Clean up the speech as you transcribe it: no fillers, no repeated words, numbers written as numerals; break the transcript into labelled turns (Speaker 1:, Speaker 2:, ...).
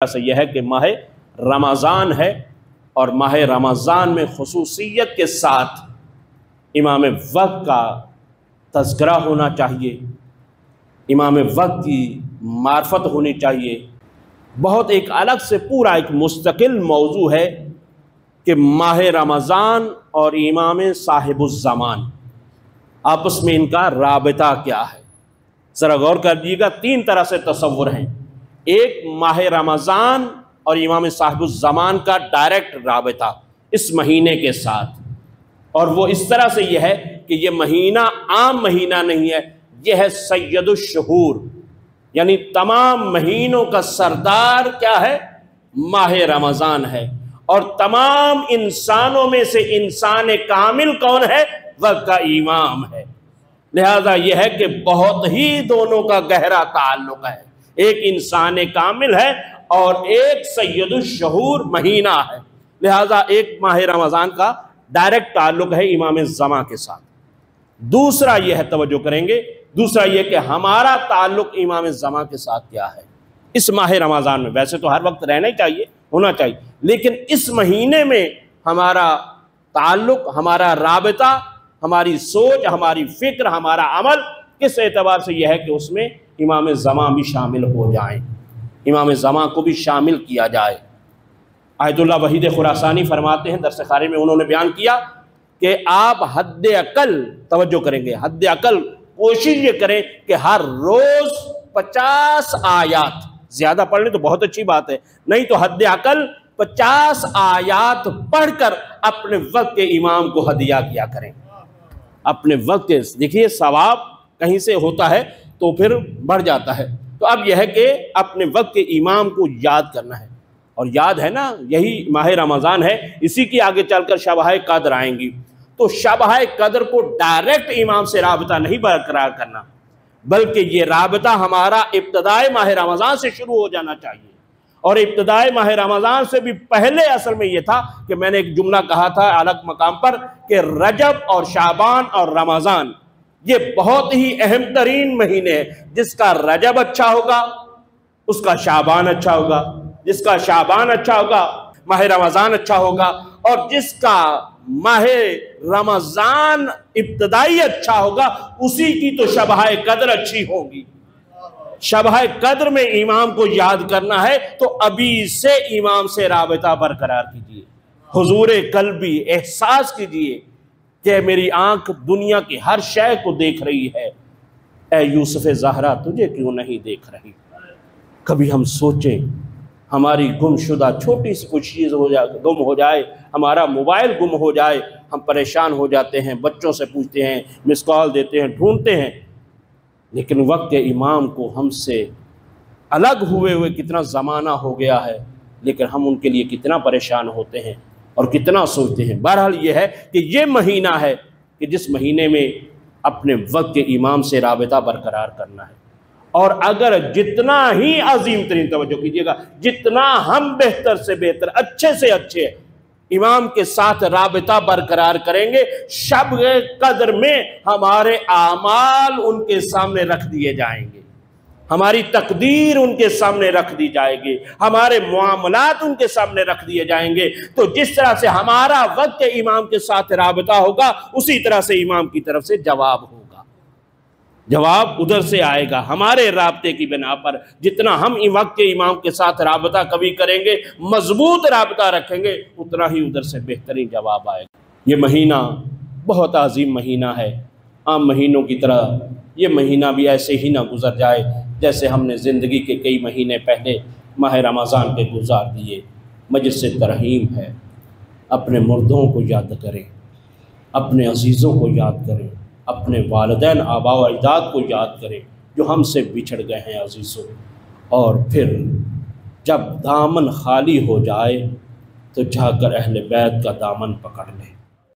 Speaker 1: سے یہ ہے کہ ماہ رمضان ہے، اور ماہ رمضان میں خصوصیت کے ساتھ امام وقت کا تذکرہ ہونا چاہیے، امام وقت کی معرفت ہونی چاہیے۔ بہت ایک الگ سے پورا ایک مستقل موضوع ہے کہ ماہ رمضان اور امام صاحب الزمان آپس میں ان کا رابطہ کیا ہے۔ ذرا غور کر دیجیے گا، تین طرح سے تصور ہیں۔ ایک ماہ رمضان اور امام صاحب الزمان کا ڈائریکٹ رابطہ اس مہینے کے ساتھ، اور وہ اس طرح سے یہ ہے کہ یہ مہینہ عام مہینہ نہیں ہے، یہ ہے سید الشہور، یعنی تمام مہینوں کا سردار کیا ہے؟ ماہ رمضان ہے۔ اور تمام انسانوں میں سے انسان کامل کون ہے؟ وقت کا امام ہے۔ لہذا یہ ہے کہ بہت ہی دونوں کا گہرا تعلق ہے، ایک انسان کامل ہے اور ایک سید الشہور مہینہ ہے۔ لہذا ایک ماہ رمضان کا ڈائریکٹ تعلق ہے امام زمان کے ساتھ۔ دوسرا یہ ہے، توجہ کریں گے، دوسرا یہ کہ ہمارا تعلق امام زمان کے ساتھ کیا ہے اس ماہ رمضان میں۔ ویسے تو ہر وقت رہنا ہی چاہیے، ہونا چاہیے، لیکن اس مہینے میں ہمارا تعلق، ہمارا رابطہ، ہماری سوچ، ہماری فکر، ہمارا عمل کس اعتبار سے یہ ہے کہ اس میں امام زمان بھی شامل ہو جائیں، امام زمان کو بھی شامل کیا جائے۔ آیت اللہ وحید خراسانی فرماتے ہیں، درس خارج میں انہوں نے بیان کیا کہ آپ حد اقل، توجہ کریں گے، حد اقل کوشش یہ کریں کہ ہر روز 50 آیات، زیادہ پڑھ لیں تو بہت اچھی بات ہے، نہیں تو حد اقل 50 آیات پڑھ کر اپنے وقت کے امام کو ہدیہ کیا کریں۔ اپنے وقت کے، دیکھیے ثواب کہیں سے ہوتا ہے تو پھر بڑھ جاتا ہے۔ تو اب یہ ہے کہ اپنے وقت کے امام کو یاد کرنا ہے، اور یاد ہے نا، یہی ماہ رمضان ہے، اسی کی آگے چل کر شبہ قدر آئیں گی۔ تو شبہ قدر کو ڈائریکٹ امام سے رابطہ نہیں برقرار کرنا، بلکہ یہ رابطہ ہمارا ابتدائے ماہ رمضان سے شروع ہو جانا چاہیے۔ اور ابتدائے ماہ رمضان سے بھی پہلے اصل میں یہ تھا کہ میں نے ایک جملہ کہا تھا الگ مقام پر کہ رجب اور شعبان اور رمضان یہ بہت ہی اہم ترین مہینے ہیں۔ جس کا رجب اچھا ہوگا اس کا شعبان اچھا ہوگا، جس کا شعبان اچھا ہوگا ماہ رمضان اچھا ہوگا، اور جس کا ماہ رمضان ابتدائی اچھا ہوگا اسی کی تو شبہ قدر اچھی ہوگی۔ شبہ قدر میں امام کو یاد کرنا ہے تو ابھی سے امام سے رابطہ برقرار کیجئے، حضور قلبی احساس کیجئے کہ میری آنکھ دنیا کی ہر شے کو دیکھ رہی ہے، اے یوسف زہرا تجھے کیوں نہیں دیکھ رہی۔ کبھی ہم سوچیں، ہماری گم شدہ چھوٹی سی کچھ چیز گم ہو جائے، ہمارا موبائل گم ہو جائے، ہم پریشان ہو جاتے ہیں، بچوں سے پوچھتے ہیں، مس کال دیتے ہیں، ڈھونڈتے ہیں، لیکن وقت کے امام کو ہم سے الگ ہوئے کتنا زمانہ ہو گیا ہے، لیکن ہم ان کے لیے کتنا پریشان ہوتے ہیں اور کتنا سوچتے ہیں۔ بہرحال یہ ہے کہ یہ مہینہ ہے کہ جس مہینے میں اپنے وقت کے امام سے رابطہ برقرار کرنا ہے، اور اگر جتنا ہی عظیم ترین، توجہ کیجئے گا، جتنا ہم بہتر سے بہتر، اچھے سے اچھے امام کے ساتھ رابطہ برقرار کریں گے، شب قدر میں ہمارے اعمال ان کے سامنے رکھ دیے جائیں گے، ہماری تقدیر ان کے سامنے رکھ دی جائے گی، ہمارے معاملات ان کے سامنے رکھ دیے جائیں گے۔ تو جس طرح سے ہمارا وقت کے امام کے ساتھ رابطہ ہوگا اسی طرح سے امام کی طرف سے جواب ہوگا، جواب ادھر سے آئے گا۔ ہمارے رابطے کی بنا پر جتنا ہم وقت کے امام کے ساتھ رابطہ کبھی کریں گے، مضبوط رابطہ رکھیں گے، اتنا ہی ادھر سے بہترین جواب آئے گا۔ یہ مہینہ بہت عظیم مہینہ ہے، عام مہینوں کی طرح یہ مہینہ بھی ایسے ہی نہ گزر جائے جیسے ہم نے زندگی کے کئی مہینے پہلے ماہ رمضان کے گزار دیے۔ مجلس ترحیم ہے، اپنے مردوں کو یاد کریں، اپنے عزیزوں کو یاد کریں، اپنے والدین آباء و اجداد کو یاد کریں جو ہم سے بچھڑ گئے ہیں عزیزوں، اور پھر جب دامن خالی ہو جائے تو جا کر اہل بیت کا دامن پکڑ لیں۔